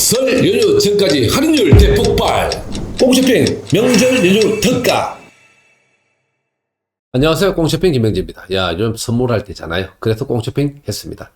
설 연휴 전까지 할인율 대폭발! 홈쇼핑 명절 연휴 특가! 안녕하세요. 꽁쇼핑 김명재입니다. 야, 요즘 선물할 때잖아요. 그래서 꽁쇼핑 했습니다.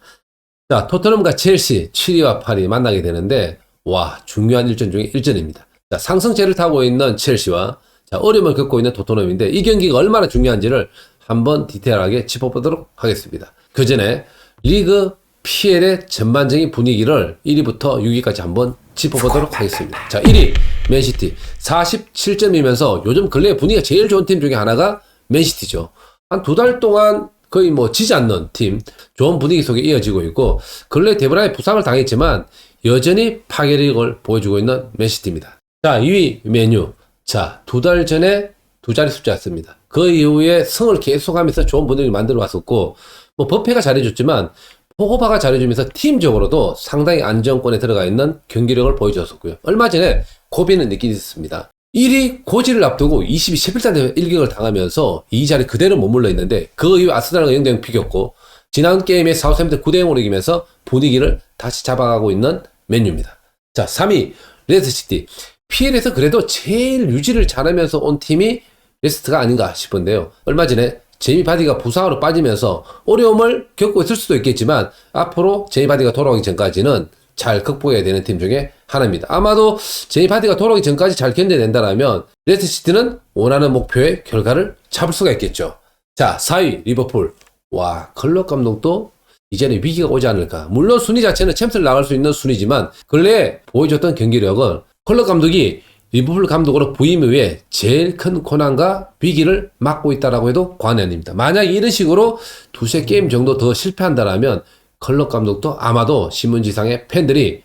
자, 토트넘과 첼시 7위와 8위 만나게 되는데, 와, 중요한 일전 중에 일전입니다. 자, 상승세를 타고 있는 첼시와 어려움을 겪고 있는 토트넘인데, 이 경기가 얼마나 중요한지를 한번 디테일하게 짚어보도록 하겠습니다. 그 전에 리그 PL의 전반적인 분위기를 1위부터 6위까지 한번 짚어보도록 하겠습니다. 자, 1위 맨시티 47점이면서 요즘 근래 분위기가 제일 좋은 팀 중에 하나가 맨시티죠. 한 두 달 동안 거의 뭐 지지 않는 팀, 좋은 분위기 속에 이어지고 있고, 근래 데브라이에 부상을 당했지만 여전히 파괴력을 보여주고 있는 맨시티입니다. 자, 2위 맨유. 자, 두 달 전에 두 자리 숫자였습니다. 그 이후에 승을 계속하면서 좋은 분위기를 만들어 왔었고, 뭐 버페가 잘해줬지만 포그바가 잘해주면서 팀적으로도 상당히 안정권에 들어가 있는 경기력을 보여줬었고요. 얼마 전에 고비는 느끼고 있습니다. 1위 고지를 앞두고 22 셰필드한테 일격을 당하면서 이 자리 그대로 머물러 있는데, 그 이후 아스날과 0대0 비겼고, 지난 게임에 사우스햄튼 9대0으로 이기면서 분위기를 다시 잡아가고 있는 맨유입니다. 자, 3위 레스터시티. PL에서 그래도 제일 유지를 잘하면서 온 팀이 레스트가 아닌가 싶은데요. 얼마 전에 제이미 바디가 부상으로 빠지면서 어려움을 겪고 있을 수도 있겠지만, 앞으로 제이미 바디가 돌아오기 전까지는 잘 극복해야 되는 팀 중에 하나입니다. 아마도 제이미 바디가 돌아오기 전까지 잘 견뎌낸다면 레스터시티는 원하는 목표의 결과를 잡을 수가 있겠죠. 자, 4위 리버풀. 와, 클럽 감독도 이제는 위기가 오지 않을까. 물론 순위 자체는 챔스를 나갈 수 있는 순위지만 근래에 보여줬던 경기력은 클럽 감독이 리버풀 감독으로 부임 이후에 제일 큰 고난과 위기를 맞고 있다라고 해도 과언이 아닙니다. 만약 이런 식으로 두세 게임 정도 더 실패한다면 클럽 감독도 아마도 신문지상의 팬들이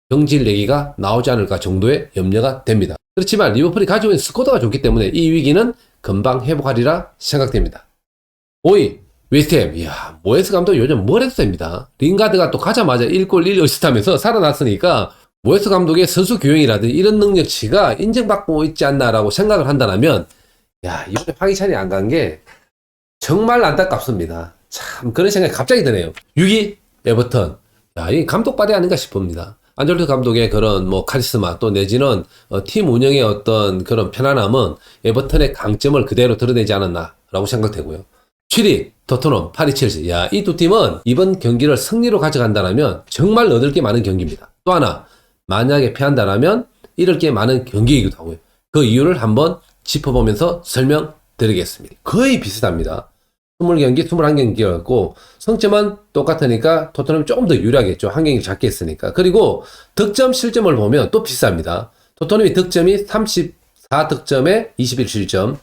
경질 내기가 나오지 않을까 정도의 염려가 됩니다. 그렇지만 리버풀이 가지고 있는 스쿼드가 좋기 때문에 이 위기는 금방 회복하리라 생각됩니다. 5위 웨스트햄. 이야, 모에스 감독 요즘 뭘 해도 됩니다. 링가드가 또 가자마자 1골 1어시스트 하면서 살아났으니까 모에스 감독의 선수 교육이라든지 이런 능력치가 인정받고 있지 않나라고 생각을 한다면, 야, 이번에 황희찬이 안 간 게 정말 안타깝습니다. 참, 그런 생각이 갑자기 드네요. 6위 에버턴. 야, 이 감독 발이 아닌가 싶습니다. 안젤로티 감독의 그런 뭐 카리스마, 또 내지는 팀 운영의 어떤 그런 편안함은 에버턴의 강점을 그대로 드러내지 않았나라고 생각되고요. 7위 토트넘, 8위 첼시. 야, 이 두 팀은 이번 경기를 승리로 가져간다면 정말 얻을 게 많은 경기입니다. 또 하나, 만약에 패한다면 잃을 게 많은 경기이기도 하고요. 그 이유를 한번 짚어보면서 설명드리겠습니다. 거의 비슷합니다. 20경기, 21경기였고 성점은 똑같으니까 토트넘이 조금 더 유리하겠죠. 한 경기 작게 했으니까. 그리고 득점, 실점을 보면 또 비슷합니다. 토트넘이 득점이 34득점에 21실점,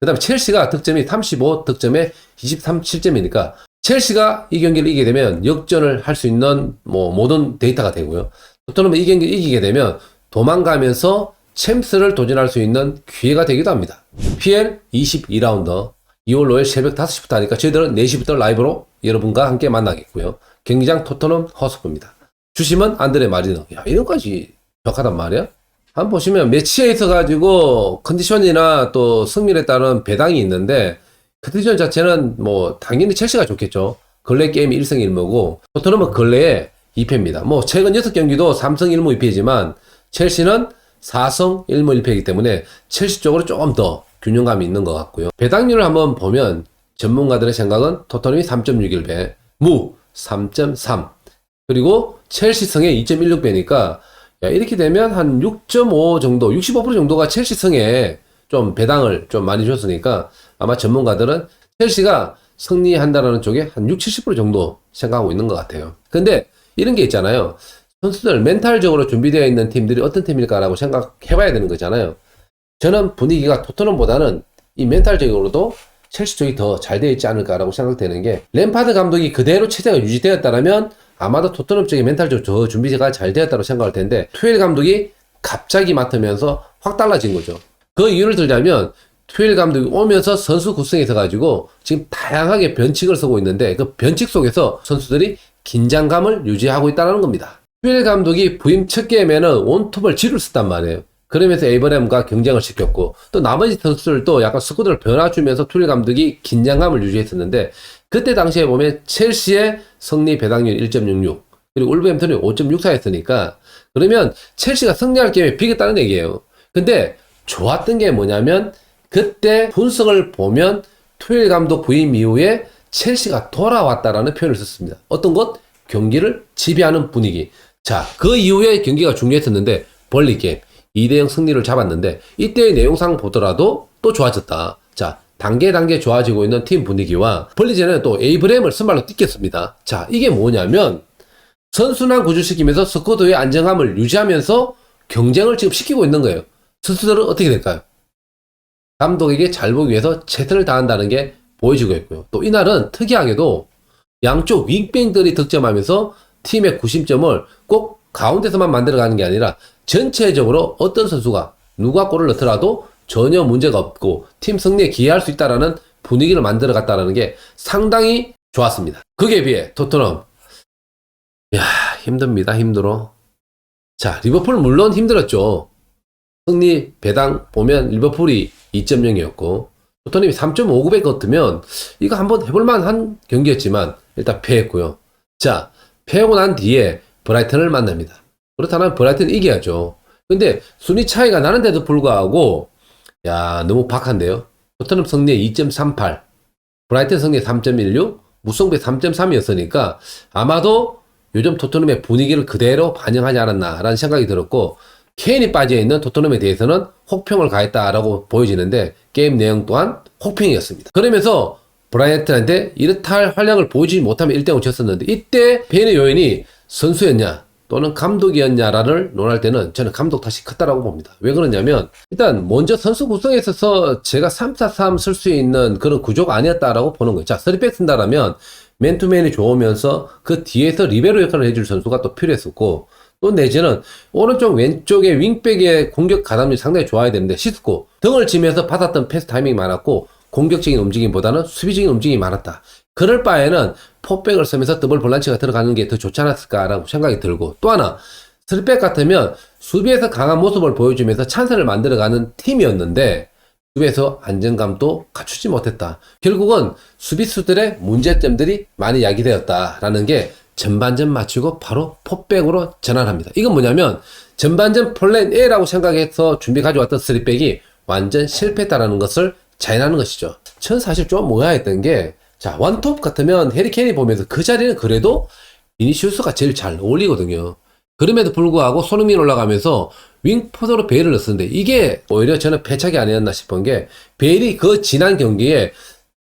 그 다음에 첼시가 득점이 35득점에 23실점이니까 첼시가 이 경기를 이기게 되면 역전을 할 수 있는 뭐 모든 데이터가 되고요. 토트넘이 이 경기를 이기게 되면 도망가면서 챔스를 도전할 수 있는 기회가 되기도 합니다. PL 22라운드 2월 5일 새벽 5시부터 하니까 저희들은 4시부터 라이브로 여러분과 함께 만나겠고요. 경기장 토트넘 허스프입니다. 주심은 안드레 마리노. 야, 이런까지 벽하단 말이야? 한번 보시면 매치에 있어가지고 컨디션이나 또 승률에 따른 배당이 있는데, 컨디션 자체는 뭐 당연히 첼시가 좋겠죠. 근래 게임이 1승 1무고 토트넘은 근래에 2패입니다. 뭐 최근 6경기도 3승 1무 2패지만 첼시는 4승 1무 1패이기 때문에 첼시 쪽으로 조금 더 균형감이 있는 것 같고요. 배당률을 한번 보면 전문가들의 생각은 토트넘이 3.61배, 무 3.3, 그리고 첼시 승에 2.16배니까 야, 이렇게 되면 한 6.5 정도, 65% 정도가 첼시 승에 좀 배당을 좀 많이 줬으니까 아마 전문가들은 첼시가 승리한다라는 쪽에 한 60, 70% 정도 생각하고 있는 것 같아요. 근데 이런 게 있잖아요. 선수들 멘탈적으로 준비되어 있는 팀들이 어떤 팀일까라고 생각해봐야 되는 거잖아요. 저는 분위기가 토트넘보다는 이 멘탈적으로도 첼시 쪽이 더 잘 되어 있지 않을까라고 생각되는 게, 램파드 감독이 그대로 체제가 유지되었다면 아마도 토트넘 쪽이 멘탈적으로 더 준비가 잘 되었다고 생각할 텐데, 투엘 감독이 갑자기 맡으면서 확 달라진 거죠. 그 이유를 들자면 투엘 감독이 오면서 선수 구성에 있어가지고 지금 다양하게 변칙을 쓰고 있는데, 그 변칙 속에서 선수들이 긴장감을 유지하고 있다는 겁니다. 투엘 감독이 부임 첫 게임에는 온톱을 지를 썼단 말이에요. 그러면서 에이브램과 경쟁을 시켰고, 또 나머지 선수들도 약간 스쿼드를 변화주면서 투엘 감독이 긴장감을 유지했었는데, 그때 당시에 보면 첼시의 승리 배당률 1.66, 그리고 울버햄튼이 5.64였으니까 그러면 첼시가 승리할 게임에 비겼다는 얘기예요. 근데 좋았던 게 뭐냐면 그때 분석을 보면 투엘 감독 부임 이후에 첼시가 돌아왔다라는 표현을 썼습니다. 어떤 것? 경기를 지배하는 분위기. 자, 그 이후에 경기가 중요했었는데 벌리 게임 2대0 승리를 잡았는데 이때의 내용상 보더라도 또 좋아졌다. 자, 단계 좋아지고 있는 팀 분위기와 벌리 전에는 또 에이브램을 선발로 뛰겠습니다. 자, 이게 뭐냐면 선순환 구조시키면서 스쿼드의 안정감을 유지하면서 경쟁을 지금 시키고 있는 거예요. 선수들은 어떻게 될까요? 감독에게 잘 보기 위해서 최선을 다한다는 게 보여지고 있고요. 또 이날은 특이하게도 양쪽 윙백들이 득점하면서 팀의 구심점을 꼭 가운데서만 만들어가는 게 아니라 전체적으로 어떤 선수가 누가 골을 넣더라도 전혀 문제가 없고 팀 승리에 기여할 수 있다는 분위기를 만들어갔다는 게 상당히 좋았습니다. 그에 비해 토트넘 힘듭니다. 힘들어. 자, 리버풀 물론 힘들었죠. 승리 배당 보면 리버풀이 2.0이었고 토트넘이 3.59배 같으면 이거 한번 해볼만 한 경기였지만 일단 패했고요. 자, 패하고 난 뒤에 브라이튼을 만납니다. 그렇다면 브라이튼 이겨야죠. 근데 순위 차이가 나는데도 불구하고 너무 박한데요. 토트넘 승리에 2.38, 브라이튼 승리에 3.16, 무승부에 3.3이었으니까 아마도 요즘 토트넘의 분위기를 그대로 반영하지 않았나라는 생각이 들었고 케인이 빠져있는 토트넘에 대해서는 혹평을 가했다라고 보여지는데 게임 내용 또한 혹평이었습니다. 그러면서 브라이튼한테 이렇다 할 활약을 보이지 못하면 1대0 졌었는데 이때 패인의 요인이 선수였냐 또는 감독이었냐를 논할 때는 저는 감독 탓이 컸다라고 봅니다. 왜 그러냐면 일단 먼저 선수 구성에 있어서 제가 3-4-3 쓸 수 있는 그런 구조가 아니었다라고 보는 거예요. 자, 3백 쓴다라면 맨투맨이 좋으면서 그 뒤에서 리베로 역할을 해줄 선수가 또 필요했었고 또 내지는 오른쪽 왼쪽에 윙백의 공격 가담률이 상당히 좋아야 되는데 시스코 등을 치면서 받았던 패스 타이밍이 많았고 공격적인 움직임보다는 수비적인 움직임이 많았다. 그럴 바에는 포백을 쓰면서 더블 볼란치가 들어가는 게 더 좋지 않았을까라고 생각이 들고 또 하나 3백 같으면 수비에서 강한 모습을 보여주면서 찬스를 만들어가는 팀이었는데 수비에서 안정감도 갖추지 못했다. 결국은 수비수들의 문제점들이 많이 야기되었다라는 게 전반전 마치고 바로 포백으로 전환합니다. 이건 뭐냐면 전반전 플랜 A라고 생각해서 준비 가져왔던 3백이 완전 실패했다라는 것을 자인하는 것이죠. 전 사실 좀 모양했던 게 자, 원톱 같으면 해리케인이 보면서 그 자리는 그래도 비니시우스가 제일 잘 어울리거든요. 그럼에도 불구하고 손흥민 올라가면서 윙포드로 베일을 넣었는데 이게 오히려 저는 패착이 아니었나 싶은 게 베일이 그 지난 경기에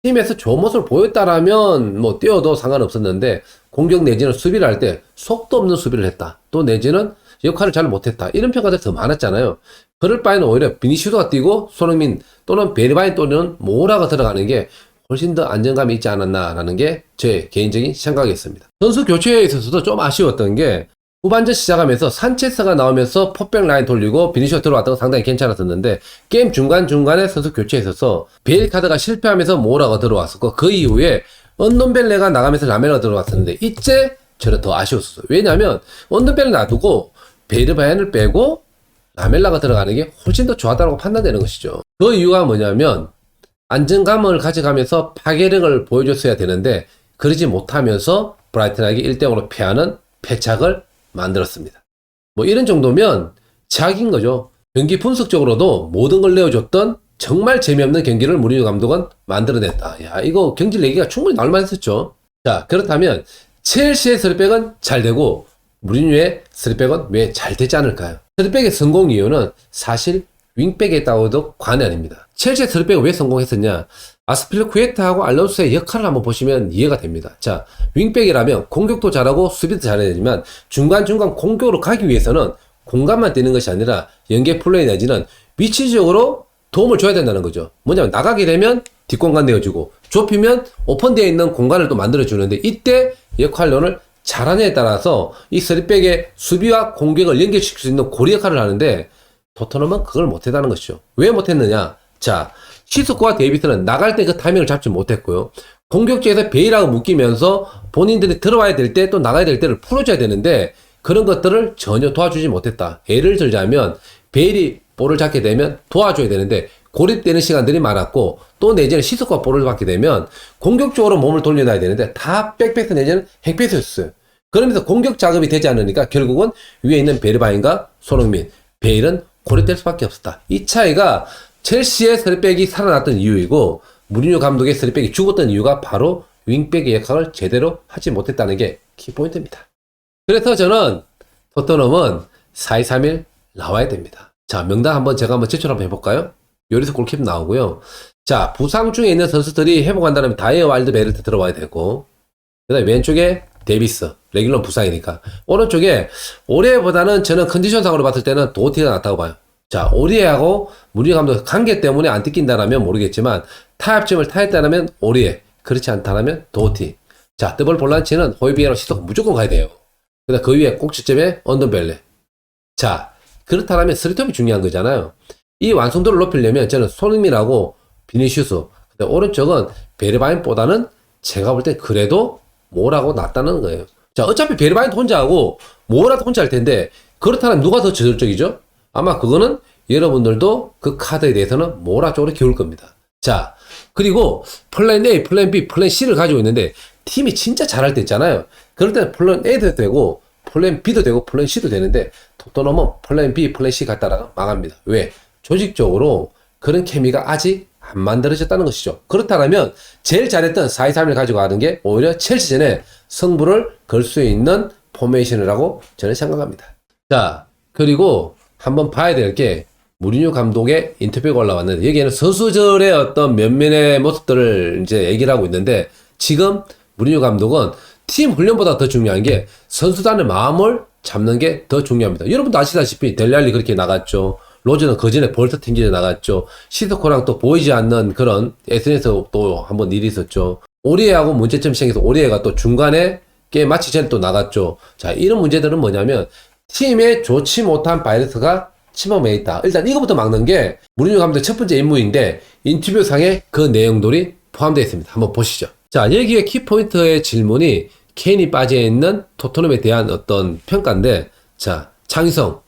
팀에서 좋은 모습을 보였다라면 뭐 뛰어도 상관없었는데 공격 내지는 수비를 할 때 속도 없는 수비를 했다. 또 내지는 역할을 잘 못했다. 이런 평가들이 더 많았잖아요. 그럴 바에는 오히려 비니시우스가 뛰고 손흥민 또는 베리바인 또는 모라가 들어가는 게 훨씬 더 안정감이 있지 않았나라는 게 제 개인적인 생각이었습니다. 선수 교체에 있어서도 좀 아쉬웠던 게 후반전 시작하면서 산체스가 나오면서 포백 라인 돌리고 비니시우스 들어왔던 건 상당히 괜찮았었는데 게임 중간중간에 선수 교체에 있어서 베일 카드가 실패하면서 모라가 들어왔었고 그 이후에 언돈벨레가 나가면서 라멜로가 들어왔었는데 이제 저는 더 아쉬웠어요. 왜냐하면 언돈벨레 놔두고 베르바얀을 빼고 라멜라가 들어가는 게 훨씬 더 좋았다고 판단되는 것이죠. 그 이유가 뭐냐면 안정감을 가져가면서 파괴력을 보여줬어야 되는데 그러지 못하면서 브라이튼에게 1대0으로 패하는 패착을 만들었습니다. 뭐 이런 정도면 최악인 거죠. 경기 분석적으로도 모든 걸 내어줬던 정말 재미없는 경기를 무리뉴 감독은 만들어냈다. 야, 이거 경질 내기가 충분히 나올 만했었죠. 자, 그렇다면 첼시의 3백은 잘 되고 무리뉴의 3백은 왜 잘 되지 않을까요? 3백의 성공 이유는 사실 윙백에 있다고도 과언이 아닙니다. 첼시의 3백은 왜 성공했었냐? 아스필리쿠에타하고 알론소의 역할을 한번 보시면 이해가 됩니다. 자, 윙백이라면 공격도 잘하고 수비도 잘해야 되지만 중간중간 공격으로 가기 위해서는 공간만 뛰는 것이 아니라 연계 플레이 내지는 위치적으로 도움을 줘야 된다는 거죠. 뭐냐면 나가게 되면 뒷공간 내어주고 좁히면 오픈되어 있는 공간을 또 만들어주는데 이때 역할론을 잘하냐에 따라서 이 3백의 수비와 공격을 연결시킬 수 있는 고리 역할을 하는데 토트넘은 그걸 못했다는 것이죠. 왜 못했느냐? 자, 시스코와 데이비스는 나갈 때 그 타이밍을 잡지 못했고요. 공격지에서 베일하고 묶이면서 본인들이 들어와야 될 때 또 나가야 될 때를 풀어줘야 되는데 그런 것들을 전혀 도와주지 못했다. 예를 들자면 베일이 볼을 잡게 되면 도와줘야 되는데 고립되는 시간들이 많았고 또 내지는 시스코가 볼을 받게 되면 공격적으로 몸을 돌려놔야 되는데 다 백패스 내지는 핵패스였어요. 그러면서 공격 작업이 되지 않으니까 결국은 위에 있는 베르바인과 손흥민, 베일은 고려될 수밖에 없었다. 이 차이가 첼시의 쓰리백이 살아났던 이유이고 무리뉴 감독의 쓰리백이 죽었던 이유가 바로 윙백의 역할을 제대로 하지 못했다는 게 키포인트입니다. 그래서 저는 토트넘은 4-2-3-1 나와야 됩니다. 자, 명단 제가 한번 제출 한번 해볼까요? 여기서 골키퍼 나오고요. 자, 부상 중에 있는 선수들이 회복한다면 다이어 와일드베르트 들어와야 되고, 그 다음에 왼쪽에 데비스, 레귤런 부상이니까. 오른쪽에 올해보다는 저는 컨디션상으로 봤을 때는 도티가 낫다고 봐요. 자, 오리에하고 무리뉴 감독 관계 때문에 안 뜯긴다라면 모르겠지만 타협점을 타했다라면 오리에, 그렇지 않다라면 도티. 자, 더블 볼란치는 호이비에로 시속 무조건 가야 돼요. 그다음 그 위에 꼭지점에 언더벨레. 자, 그렇다면 스리톱이 중요한 거잖아요. 이 완성도를 높이려면 저는 손흥민하고 비니시우스, 오른쪽은 베르바인보다는 제가 볼 때 그래도 뭐라고 낫다는 거예요. 자, 어차피 베르바인 혼자 하고 뭐라도 혼자 할 텐데 그렇다면 누가 더 저돌적이죠? 아마 그거는 여러분들도 그 카드에 대해서는 뭐라 쪽으로 기울 겁니다. 자, 그리고 플랜 A, 플랜 B, 플랜 C를 가지고 있는데 팀이 진짜 잘할 때 있잖아요. 그럴 때는 플랜 A도 되고 플랜 B도 되고 플랜 C도 되는데 토트넘은 플랜 B, 플랜 C 갔다가 망합니다. 왜? 조직적으로 그런 케미가 아직 안 만들어졌다는 것이죠. 그렇다면 제일 잘했던 4-2-3-1을 가지고 가는 게 오히려 첼시전에 승부를 걸 수 있는 포메이션이라고 저는 생각합니다. 자, 그리고 한번 봐야 될 게 무리뉴 감독의 인터뷰가 올라왔는데 여기에는 선수들의 어떤 면면의 모습들을 이제 얘기를 하고 있는데 지금 무리뉴 감독은 팀 훈련보다 더 중요한 게 선수단의 마음을 잡는 게 더 중요합니다. 여러분도 아시다시피 델리알리 그렇게 나갔죠. 로즈는 그 전에 볼트 튕기져 나갔죠. 시스코랑 또 보이지 않는 그런 SNS에 또 한번 일이 있었죠. 오리에하고 문제점이 생겨서 오리에가 또 중간에 게임 마치 전에 또 나갔죠. 자, 이런 문제들은 뭐냐면 팀에 좋지 못한 바이러스가 침범해 있다. 일단 이거부터 막는 게 무리뉴 감독의 첫 번째 임무인데 인터뷰상에 그 내용들이 포함되어 있습니다. 한번 보시죠. 자, 여기에 키포인트의 질문이 케인이 빠져있는 토트넘에 대한 어떤 평가인데, 자, 창의성,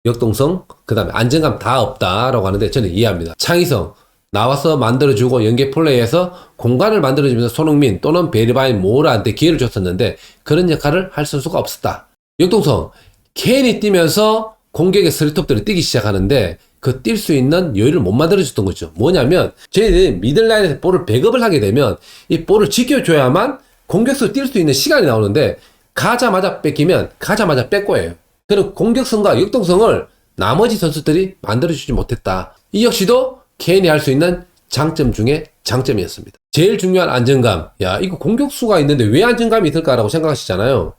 역동성, 그 다음에 안정감 다 없다라고 하는데 저는 이해합니다. 창의성, 나와서 만들어주고 연계 플레이에서 공간을 만들어주면서 손흥민 또는 베르바인 모라한테 기회를 줬었는데 그런 역할을 할 선수가 없었다. 역동성, 케인이 뛰면서 공격의 스리톱들이 뛰기 시작하는데 그 뛸 수 있는 여유를 못 만들어줬던 거죠. 뭐냐면 저희들이 미들라인에서 볼을 백업을 하게 되면 이 볼을 지켜줘야만 공격수로 뛸 수 있는 시간이 나오는데 가자마자 뺏기면 가자마자 뺏고예요. 그럼 공격성과 역동성을 나머지 선수들이 만들어주지 못했다. 이 역시도 케인이 할 수 있는 장점 중에 장점이었습니다. 제일 중요한 안정감. 야, 이거 공격수가 있는데 왜 안정감이 있을까라고 생각하시잖아요.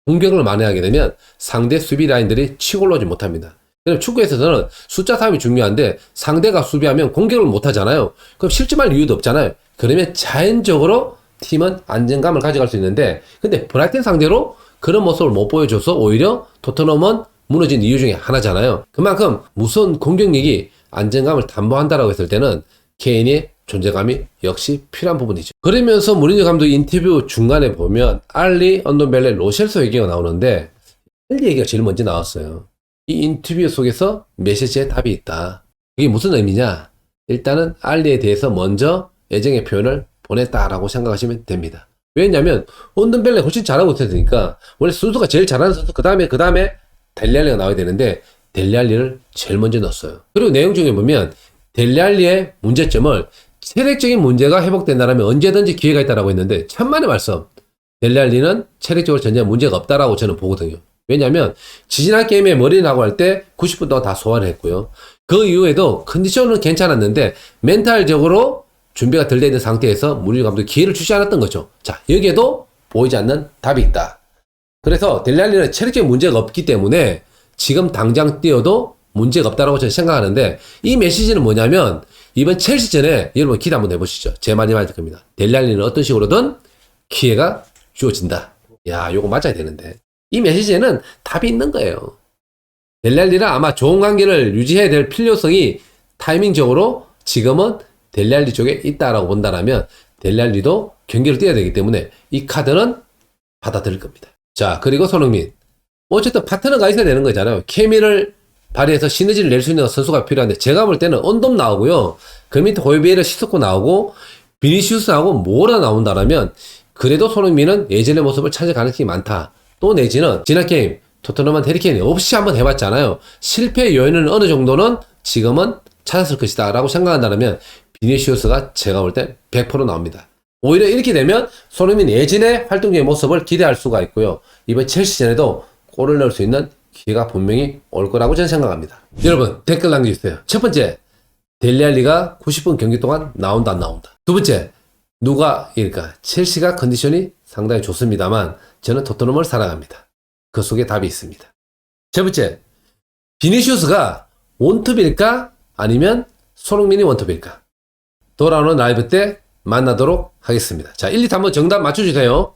공격을 만회하게 되면 상대 수비 라인들이 치고 올라오지 못합니다. 그럼 축구에서는 숫자 싸움이 중요한데 상대가 수비하면 공격을 못하잖아요. 그럼 실점할 이유도 없잖아요. 그러면 자연적으로 팀은 안정감을 가져갈 수 있는데 근데 브라이튼 상대로 그런 모습을 못 보여줘서 오히려 토트넘은 무너진 이유 중에 하나잖아요. 그만큼 무서운 공격력이 안정감을 담보한다라고 했을 때는 케인의 존재감이 역시 필요한 부분이죠. 그러면서 무리뉴 감독 인터뷰 중간에 보면 알리, 언더벨레, 로셀소 얘기가 나오는데 알리 얘기가 제일 먼저 나왔어요. 이 인터뷰 속에서 메시지에 답이 있다. 이게 무슨 의미냐? 일단은 알리에 대해서 먼저 애정의 표현을 보냈다라고 생각하시면 됩니다. 왜냐면 언더벨레 훨씬 잘하고 있으니까 원래 순수가 제일 잘하는 선수 그 다음에 델리알리가 나와야 되는데 델리알리를 제일 먼저 넣었어요. 그리고 내용 중에 보면 델리알리의 문제점을 체력적인 문제가 회복된다면 언제든지 기회가 있다라고 했는데 천만의 말씀. 델리알리는 체력적으로 전혀 문제가 없다라고 저는 보거든요. 왜냐면 지지난 게임에 머리 나고 할 때 90분 동안 다 소화를 했고요. 그 이후에도 컨디션은 괜찮았는데 멘탈적으로 준비가 덜 돼 있는 상태에서 무리뉴 감독이 기회를 주지 않았던 거죠. 자, 여기에도 보이지 않는 답이 있다. 그래서 델리알리는 체력적인 문제가 없기 때문에 지금 당장 뛰어도 문제가 없다라고 저는 생각하는데 이 메시지는 뭐냐면 이번 첼시전에 여러분 기대 한번 해보시죠. 제 말이 맞을 겁니다. 델리알리는 어떤 식으로든 기회가 주어진다. 야, 요거 맞아야 되는데 이 메시지에는 답이 있는 거예요. 델리알리랑 아마 좋은 관계를 유지해야 될 필요성이 타이밍적으로 지금은 델리알리 쪽에 있다라고 본다라면 델리알리도 경기를 뛰어야 되기 때문에 이 카드는 받아들일 겁니다. 자, 그리고 손흥민. 어쨌든 파트너가 있어야 되는 거잖아요. 케미를 발휘해서 시너지를 낼 수 있는 선수가 필요한데 제가 볼 때는 언돔 나오고요. 그 밑에 호이비에르 시스코 나오고 비니시우스하고 모라 나온다라면 그래도 손흥민은 예전의 모습을 찾을 가능성이 많다. 또 내지는 지난 게임 토트넘은 해리케인 없이 한번 해봤잖아요. 실패 요인은 어느 정도는 지금은 찾았을 것이다 라고 생각한다면 비니시우스가 제가 볼 때 100% 나옵니다. 오히려 이렇게 되면 손흥민 예전의 활동적인 모습을 기대할 수가 있고요. 이번 첼시전에도 골을 넣을 수 있는 기회가 분명히 올 거라고 저는 생각합니다. 여러분 댓글 남겨주세요. 첫 번째, 델리알리가 90분 경기 동안 나온다 안 나온다. 두 번째, 누가 이길까? 첼시가 컨디션이 상당히 좋습니다만 저는 토트넘을 사랑합니다. 그 속에 답이 있습니다. 세 번째, 비니시우스가 원톱일까? 아니면 손흥민이 원톱일까? 돌아오는 라이브 때 만나도록 하겠습니다. 자, 1, 2, 3번 정답 맞춰주세요.